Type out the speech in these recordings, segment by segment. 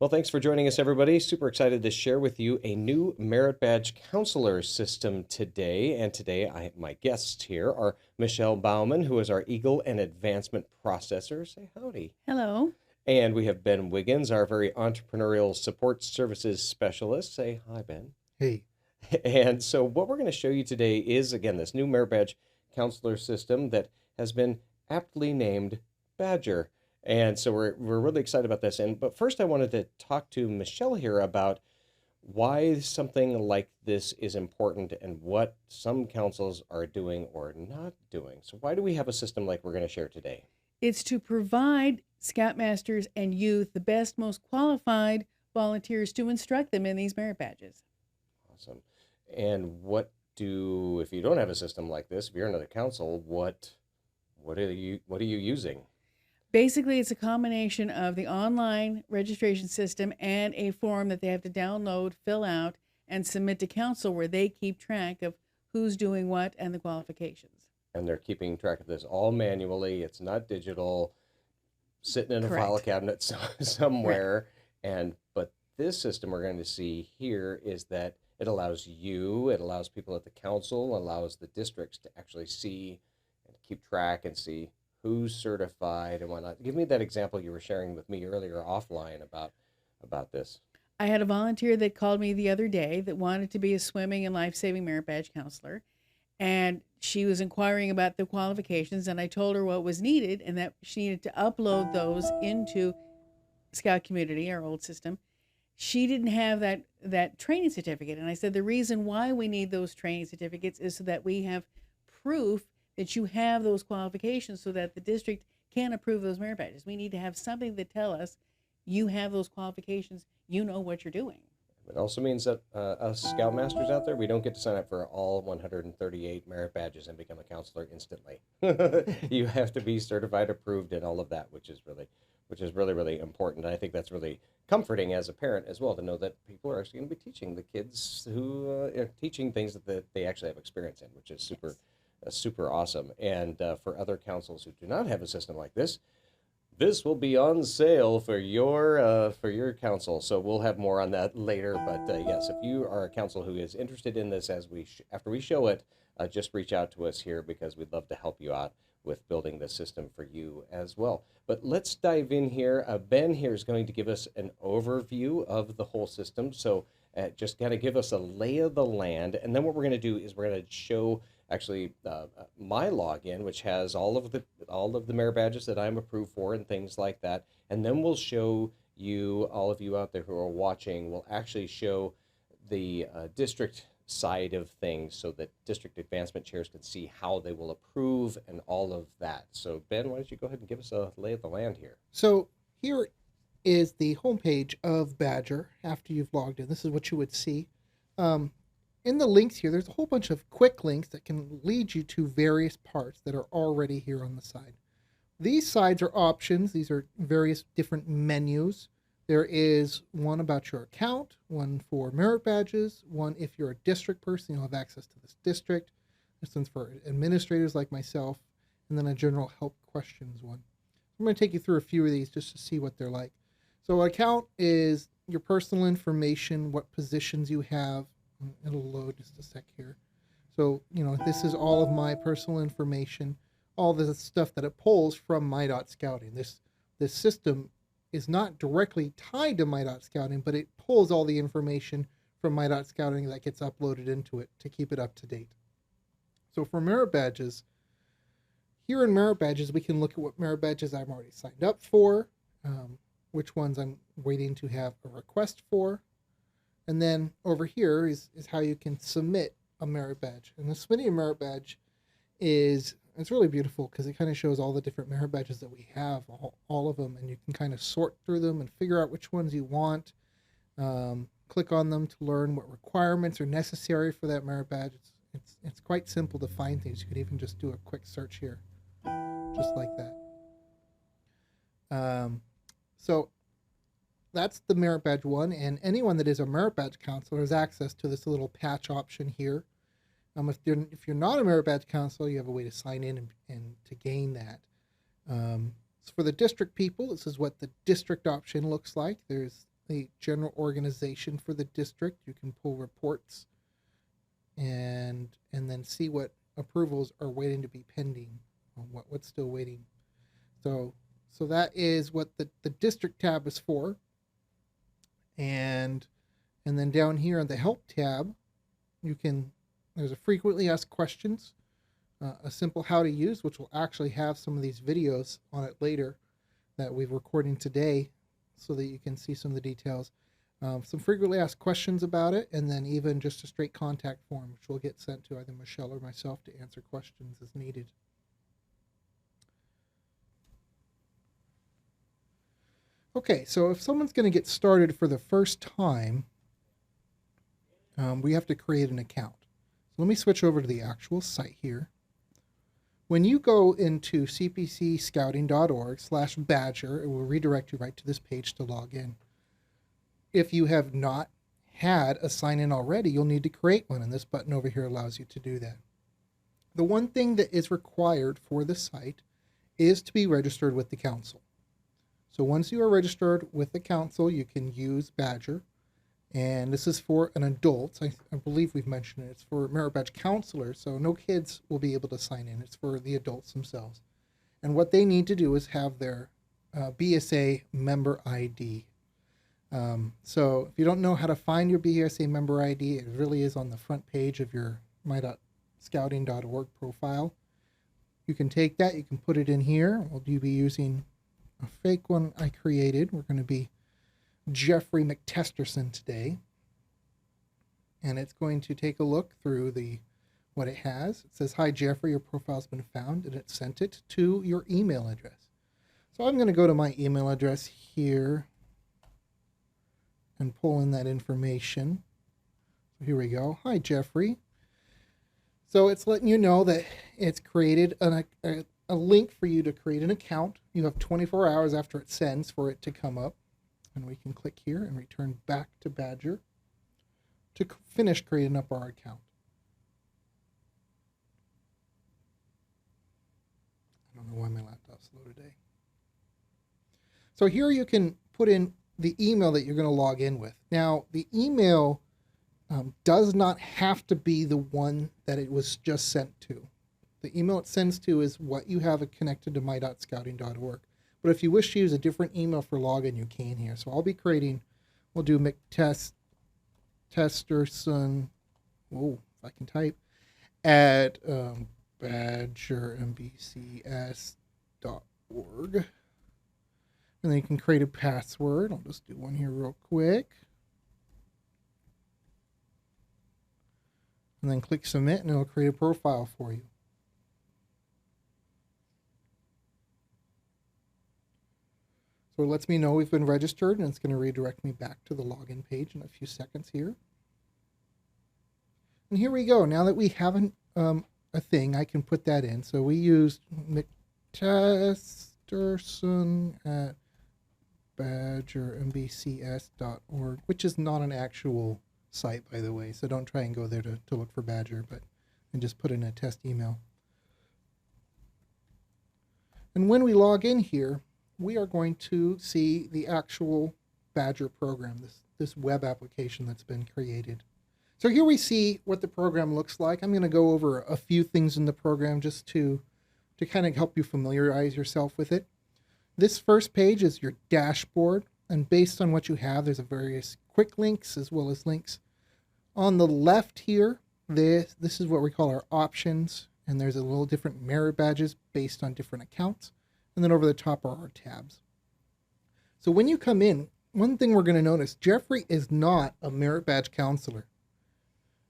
Well, thanks for joining us, everybody. Super excited to share with you a new Merit Badge Counselor system today. And today, my guests here are Michelle Baumann, who is our Eagle and Advancement Processor. Say howdy. Hello. And we have Ben Wiggins, our very entrepreneurial support services specialist. Say hi, Ben. Hey, And so, what we're going to show you today is, again, this new Merit Badge Counselor system that has been aptly named Badger. And so we're really excited about this. But first, I wanted to talk to Michelle here about why something like this is important and what some councils are doing or not doing. So why do we have a system like we're going to share today? It's to provide Scoutmasters and youth the best, most qualified volunteers to instruct them in these merit badges. Awesome. And if you don't have a system like this, if you're another council, what are you using? Basically, it's a combination of the online registration system and a form that they have to download, fill out, and submit to council where they keep track of who's doing what and the qualifications. And they're keeping track of this all manually. It's not digital, sitting in a Correct. file cabinet somewhere. But this system we're going to see here is that it allows people at the council, allows the districts to actually see and keep track and see who's certified and whatnot. Give me that example you were sharing with me earlier offline about this. I had a volunteer that called me the other day that wanted to be a swimming and life-saving merit badge counselor. And she was inquiring about the qualifications, and I told her what was needed and that she needed to upload those into Scout Community, our old system. She didn't have that training certificate. And I said, the reason why we need those training certificates is so that we have proof that you have those qualifications so that the district can approve those merit badges. We need to have something that tell us you have those qualifications, you know what you're doing. It also means that us Scoutmasters out there, we don't get to sign up for all 138 merit badges and become a counselor instantly. You have to be certified, approved, and all of that, which is really, really important. And I think that's really comforting as a parent as well to know that people are actually going to be teaching the kids who are teaching things that they actually have experience in, which is super awesome. And for other councils who do not have a system like this will be on sale for your council. So we'll have more on that later. But yes, if you are a council who is interested in this after we show it, just reach out to us here because we'd love to help you out with building the system for you as well. But let's dive in here. Ben here is going to give us an overview of the whole system. So just kind of give us a lay of the land. And then what we're going to do is we're going to show actually my login, which has all of the merit badges that I'm approved for and things like that. And then we'll show all of you out there who are watching, we'll actually show the district side of things so that district advancement chairs can see how they will approve and all of that. So Ben, why don't you go ahead and give us a lay of the land here? so here is the homepage of Badger after you've logged in. This is what you would see. In the links here, there's a whole bunch of quick links that can lead you to various parts that are already here on the side. These sides are options. These are various different menus. There is one about your account, one for merit badges, one if you're a district person, you'll have access to this district. This one's for administrators like myself, and then a general help questions one. I'm going to take you through a few of these just to see what they're like. So account is your personal information, what positions you have. It'll load just a sec here. So, this is all of my personal information, all the stuff that it pulls from my.scouting. This system is not directly tied to my.scouting, but it pulls all the information from my.scouting that gets uploaded into it to keep it up to date. So for merit badges, here in merit badges, we can look at what merit badges I'm already signed up for, which ones I'm waiting to have a request for. And then over here is how you can submit a merit badge. And the submitting a merit badge it's really beautiful because it kind of shows all the different merit badges that we have, all of them, and you can kind of sort through them and figure out which ones you want. Click on them to learn what requirements are necessary for that merit badge. It's quite simple to find things. You could even just do a quick search here, just like that. So that's the merit badge one, and anyone that is a merit badge counselor has access to this little patch option here. If you're not a merit badge counselor, you have a way to sign in and to gain that. So for the district people, this is what the district option looks like. There's the general organization for the district. You can pull reports and then see what approvals are waiting to be pending, or what's still waiting. So that is what the district tab is for. And then down here on the help tab, there's a frequently asked questions, a simple how to use, which will actually have some of these videos on it later that we're recording today so that you can see some of the details. Some frequently asked questions about it, and then even just a straight contact form, which will get sent to either Michelle or myself to answer questions as needed. Okay, so if someone's going to get started for the first time, we have to create an account. So let me switch over to the actual site here. When you go into cpcscouting.org/badger, it will redirect you right to this page to log in. If you have not had a sign-in already, you'll need to create one, and this button over here allows you to do that. The one thing that is required for the site is to be registered with the council. So once you are registered with the council, you can use Badger, and this is for an adult. I believe we've mentioned it. It's for merit badge counselors, so no kids will be able to sign in. It's for the adults themselves. And what they need to do is have their BSA member ID. So if you don't know how to find your BSA member ID, it really is on the front page of your my.scouting.org profile. You can take that, you can put it in here. We'll be using a fake one I created. We're going to be Jeffrey McTesterson today. And it's going to take a look through what it has. It says, "Hi Jeffrey, your profile's been found," and it sent it to your email address. So I'm going to go to my email address here and pull in that information. So here we go. "Hi Jeffrey." So it's letting you know that it's created a link for you to create an account. You have 24 hours after it sends for it to come up. And we can click here and return back to Badger to finish creating up our account. I don't know why my laptop's slow today. So here you can put in the email that you're going to log in with. Now, the email does not have to be the one that it was just sent to. The email it sends to is what you have connected to my.scouting.org. But if you wish to use a different email for login, you can here. So I'll be we'll do McTesterson, if I can type, at badgermbcs.org. And then you can create a password. I'll just do one here real quick. And then click submit, and it'll create a profile for you. So it lets me know we've been registered, and it's going to redirect me back to the login page in a few seconds here. And here we go. Now that we have a thing, I can put that in. So we used McTesterson at badgermbcs.org, which is not an actual site, by the way. So don't try and go there to look for Badger, and just put in a test email. And when we log in here, we are going to see the actual Badger program, this web application that's been created. So here we see what the program looks like. I'm going to go over a few things in the program just to kind of help you familiarize yourself with it. This first page is your dashboard, and based on what you have, there's various quick links as well as links. On the left here, this is what we call our options, and there's a little different merit badges based on different accounts. And then over the top are our tabs. So when you come in, one thing we're going to notice, Jeffrey is not a merit badge counselor.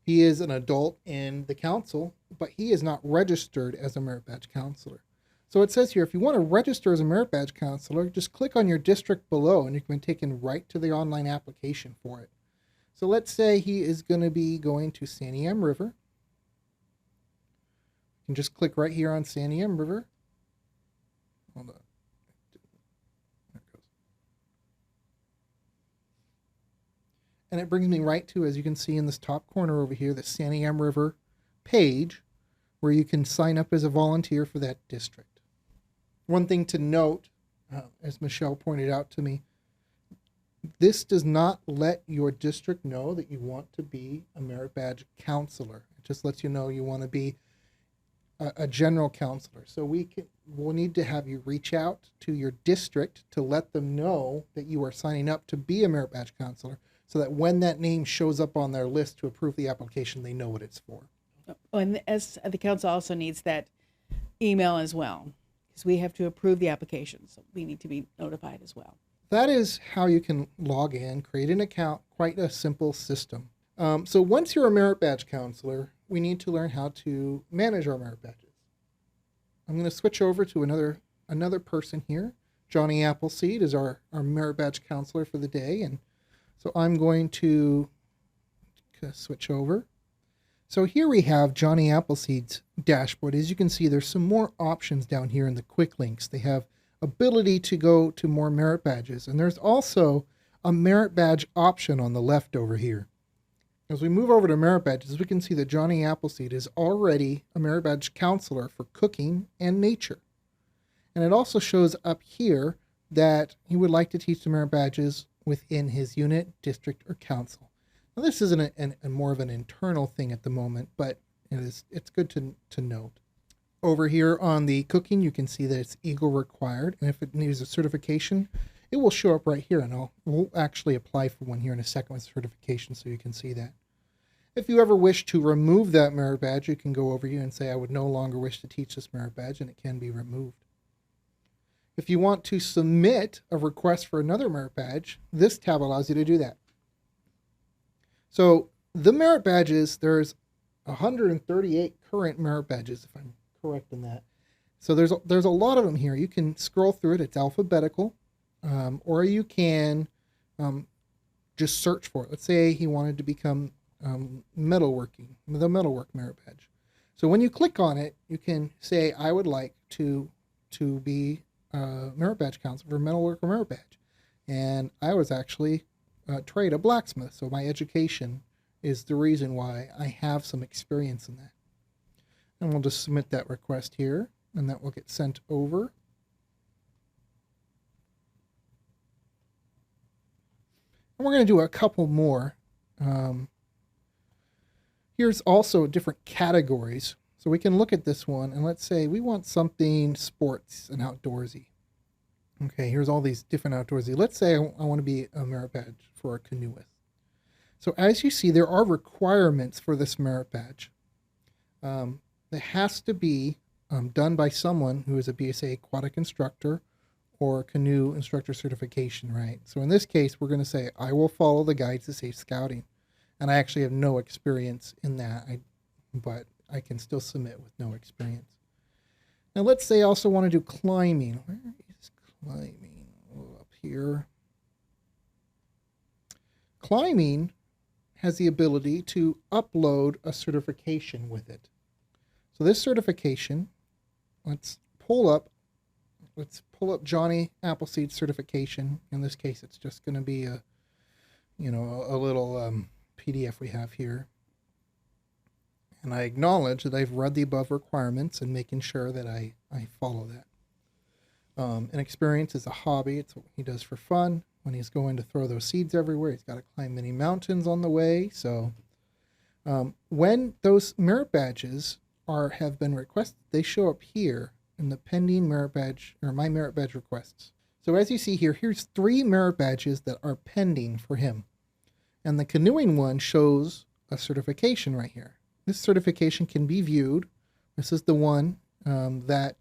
He is an adult in the council, but he is not registered as a merit badge counselor. So it says here, if you want to register as a merit badge counselor, just click on your district below and you can be taken right to the online application for it. So let's say he is going to be going to Santiam River. You can just click right here on Santiam River. Hold on. There it goes. And it brings me right to, as you can see in this top corner over here, the Santiam River page where you can sign up as a volunteer for that district. One thing to note, as Michelle pointed out to me, This does not let your district know that you want to be a merit badge counselor. It just lets you know you want to be a general counselor. So we'll need to have you reach out to your district to let them know that you are signing up to be a merit badge counselor, so that when that name shows up on their list to approve the application, they know what it's for. Oh, and as the council also needs that email as well, because we have to approve the application, so we need to be notified as well. That is how you can log in, create an account, quite a simple system. So once you're a merit badge counselor, we need to learn how to manage our merit badges. I'm going to switch over to another person here. Johnny Appleseed is our merit badge counselor for the day. And so I'm going to switch over. So here we have Johnny Appleseed's dashboard. As you can see, there's some more options down here in the quick links. They have ability to go to more merit badges. And there's also a merit badge option on the left over here. As we move over to merit badges, we can see that Johnny Appleseed is already a merit badge counselor for cooking and nature. And it also shows up here that he would like to teach the merit badges within his unit, district, or council. Now, this isn't a more of an internal thing at the moment, but it's good to note. Over here on the cooking, you can see that it's Eagle required, and if it needs a certification, it will show up right here, and we'll actually apply for one here in a second with certification so you can see that. If you ever wish to remove that merit badge, you can go over here and say, I would no longer wish to teach this merit badge, and it can be removed. If you want to submit a request for another merit badge, this tab allows you to do that. So the merit badges, there's 138 current merit badges, if I'm correct in that. So there's a lot of them here. You can scroll through it. It's alphabetical. Or you can just search for it. Let's say he wanted to become the metalwork merit badge. So when you click on it, you can say, I would like to be a merit badge counselor for metalworker merit badge. And I was actually trained a blacksmith, so my education is the reason why I have some experience in that. And we'll just submit that request here, and that will get sent over. And we're going to do a couple more. Here's also different categories. So we can look at this one, and let's say we want something sports and outdoorsy. Okay, here's all these different outdoorsy. Let's say I want to be a merit badge for a canoeist. So as you see, there are requirements for this merit badge. It has to be done by someone who is a BSA aquatic instructor or canoe instructor certification, right? So in this case, we're going to say, I will follow the guides to safe scouting. And I actually have no experience in that, but I can still submit with no experience. Now let's say I also want to do climbing. Where is climbing? Oh, up here. Climbing has the ability to upload a certification with it. So this certification, let's pull up Johnny Appleseed's certification. In this case, it's just going to be a little PDF we have here. And I acknowledge that I've read the above requirements and making sure that I follow that. An experience is a hobby. It's what he does for fun. When he's going to throw those seeds everywhere, he's got to climb many mountains on the way. So when those merit badges have been requested, they show up here in the pending merit badge or my merit badge requests. So as you see here, here's 3 merit badges that are pending for him. And the canoeing one shows a certification right here. This certification can be viewed. This is the one that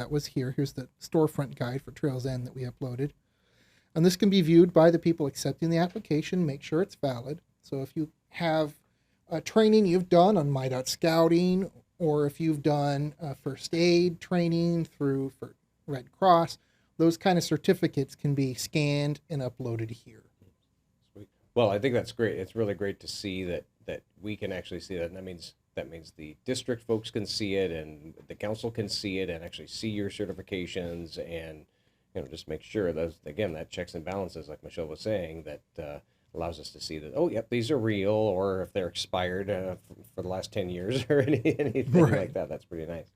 was here. Here's the storefront guide for Trails End that we uploaded. And this can be viewed by the people accepting the application, make sure it's valid. So if you have a training you've done on My.Scouting, or if you've done first aid training for Red Cross, those kind of certificates can be scanned and uploaded here. Sweet. Well, I think that's great. It's really great to see that we can actually see that. And that means the district folks can see it, and the council can see it, and actually see your certifications, and just make sure that, again, that checks and balances, like Michelle was saying, that allows us to see that, oh, yep, these are real, or if they're expired for the last 10 years or anything right. like that. That's pretty nice.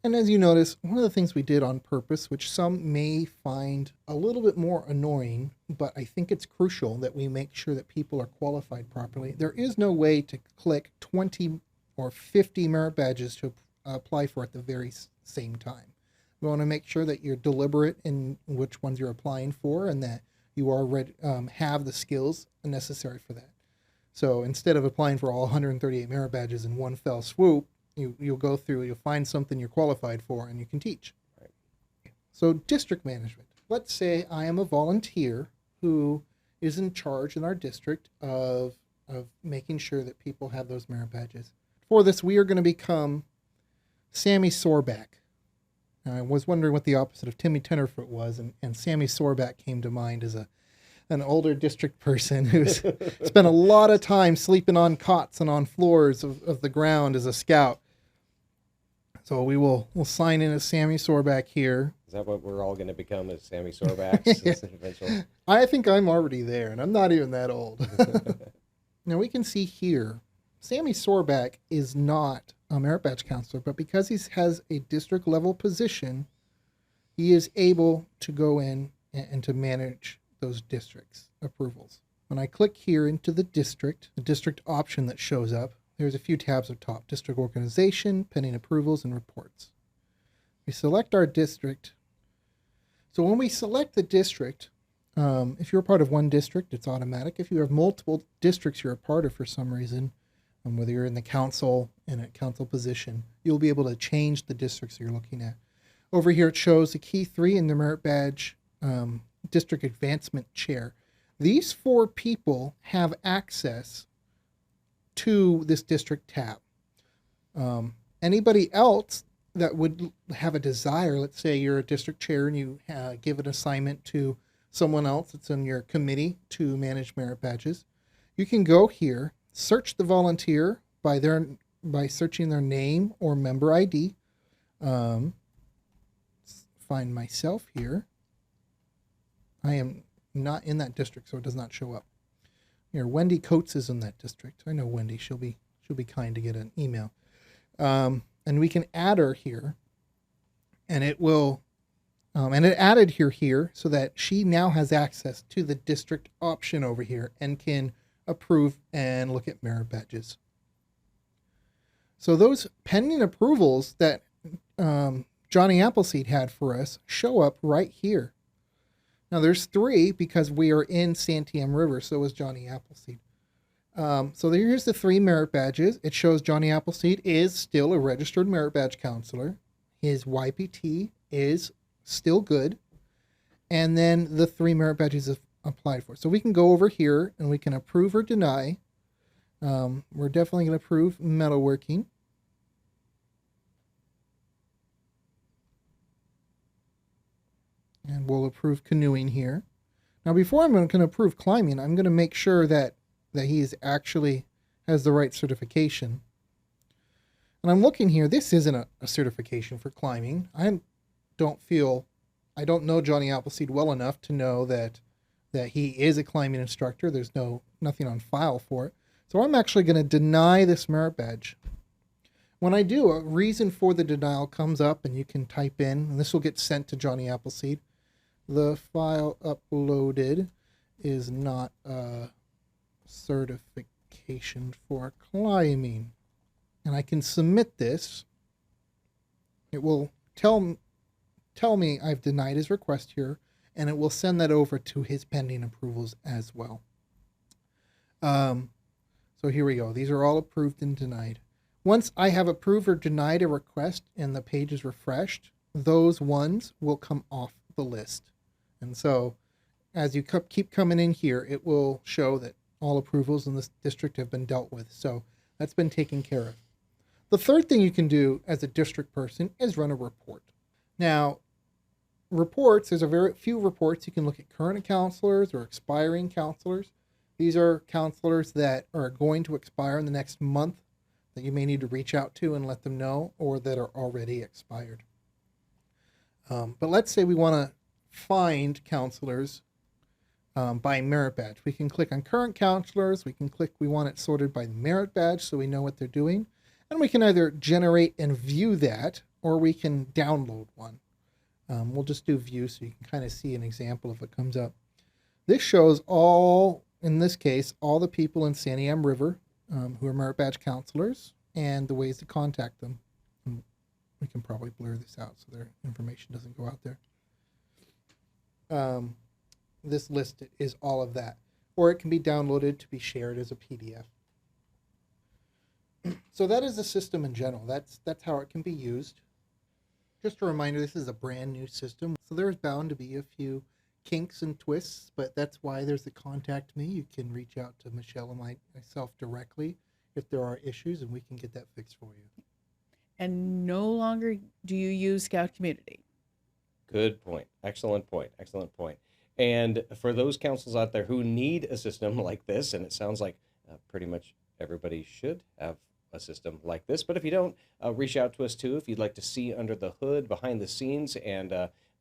And as you notice, one of the things we did on purpose, which some may find a little bit more annoying, but I think it's crucial that we make sure that people are qualified properly. There is no way to click 20 or 50 merit badges to apply for at the very same time. We want to make sure that you're deliberate in which ones you're applying for and that you are have the skills necessary for that. So instead of applying for all 138 merit badges in one fell swoop, you'll go through, you'll find something you're qualified for, and you can teach. Right. So district management. Let's say I am a volunteer who is in charge in our district of making sure that people have those merit badges. For this, we are going to become Sammy Soreback. Now, I was wondering what the opposite of Timmy Tenderfoot was, and Sammy Soreback came to mind as an older district person who's spent a lot of time sleeping on cots and on floors of the ground as a scout. So we'll sign in as Sammy Soreback here. Is that what we're all going to become, as Sammy Sorebacks? Eventually? I think I'm already there, and I'm not even that old. Now we can see here, Sammy Soreback is not a merit badge counselor, but because he has a district level position, he is able to go in and to manage those districts approvals. When I click here into the district option that shows up, there's a few tabs up top: district organization, pending approvals, and reports. We select our district. So when we select the district, if you're a part of one district, it's automatic. If you have multiple districts you're a part of for some reason, whether you're in the council, in a council position, you'll be able to change the districts you're looking at. Over here it shows the key 3 in the merit badge district advancement chair. These 4 people have access to this district tab. Anybody else that would have a desire, let's say you're a district chair and you give an assignment to someone else that's in your committee to manage merit badges, you can go here, search the volunteer by searching their name or member ID. Find myself here. I am not in that district, so it does not show up. Here, Wendy Coates is in that district. I know Wendy. She'll be kind to get an email. And we can add her here, and it will, and it added her here so that she now has access to the district option over here and can approve and look at merit badges. So those pending approvals that Johnny Appleseed had for us show up right here. Now there's 3 because we are in Santiam River, so is Johnny Appleseed. So here's the 3 merit badges. It shows Johnny Appleseed is still a registered merit badge counselor. His YPT is still good. And then the 3 merit badges have applied for. So we can go over here and we can approve or deny. We're definitely going to approve metalworking. And we'll approve canoeing here. Now, before I'm going to approve climbing, I'm going to make sure that he is actually has the right certification. And I'm looking here. This isn't a certification for climbing. I don't know Johnny Appleseed well enough to know that he is a climbing instructor. There's nothing on file for it. So I'm actually going to deny this merit badge. When I do, a reason for the denial comes up, and you can type in, and this will get sent to Johnny Appleseed. The file uploaded is not a certification for climbing. And I can submit this. It will tell me I've denied his request here, and it will send that over to his pending approvals as well. So here we go. These are all approved and denied. Once I have approved or denied a request and the page is refreshed, those ones will come off the list. And so as you keep coming in here, it will show that all approvals in this district have been dealt with. So that's been taken care of. The third thing you can do as a district person is run a report. Now, reports, there's a very few reports. You can look at current counselors or expiring counselors. These are counselors that are going to expire in the next month that you may need to reach out to and let them know, or that are already expired. But let's say we want to find counselors by merit badge. We can click on current counselors. We can click, we want it sorted by merit badge so we know what they're doing. And we can either generate and view that, or we can download one. We'll just do view so you can kind of see an example if it comes up. This shows all, in this case, all the people in Santiam River who are merit badge counselors and the ways to contact them. And we can probably blur this out so their information doesn't go out there. This list is all of that. Or it can be downloaded to be shared as a PDF. So that is the system in general. That's how it can be used. Just a reminder, this is a brand new system, so there's bound to be a few kinks and twists, but that's why there's the contact me. You can reach out to Michelle and myself directly if there are issues, and we can get that fixed for you. And no longer do you use Scout Community. Good point. Excellent point. Excellent point. And for those councils out there who need a system like this, and it sounds like pretty much everybody should have a system like this, but if you don't, reach out to us too if you'd like to see under the hood, behind the scenes, and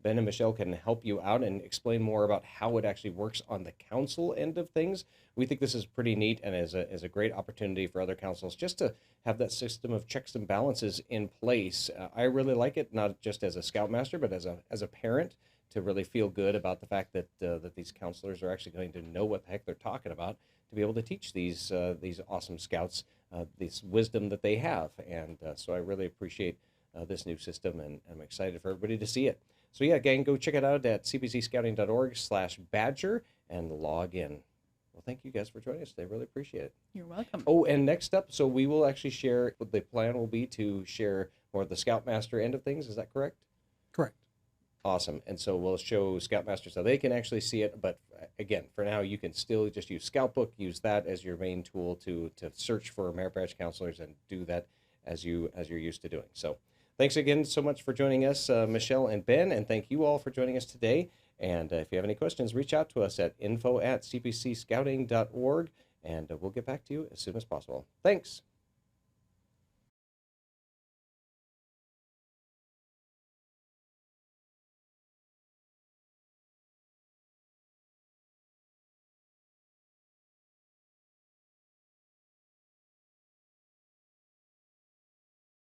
Ben and Michelle can help you out and explain more about how it actually works on the council end of things. We think this is pretty neat and is a great opportunity for other councils just to have that system of checks and balances in place. I really like it, not just as a Scoutmaster, but as a parent, to really feel good about the fact that that these counselors are actually going to know what the heck they're talking about, to be able to teach these awesome Scouts this wisdom that they have. And so I really appreciate this new system, and I'm excited for everybody to see it. So yeah, gang, go check it out at cpcscouting.org/badger and log in. Well, thank you guys for joining us today. Really appreciate it. You're welcome. Oh, and next up, so we will actually share, the plan will be to share more of the Scoutmaster end of things. Is that correct? Correct. Awesome. And so we'll show Scoutmasters so they can actually see it. But again, for now, you can still just use Scoutbook, use that as your main tool to search for merit badge counselors, and do that as you're used to doing. So thanks again so much for joining us, Michelle and Ben, and thank you all for joining us today. And if you have any questions, reach out to us at info@cpcscouting.org, and we'll get back to you as soon as possible. Thanks.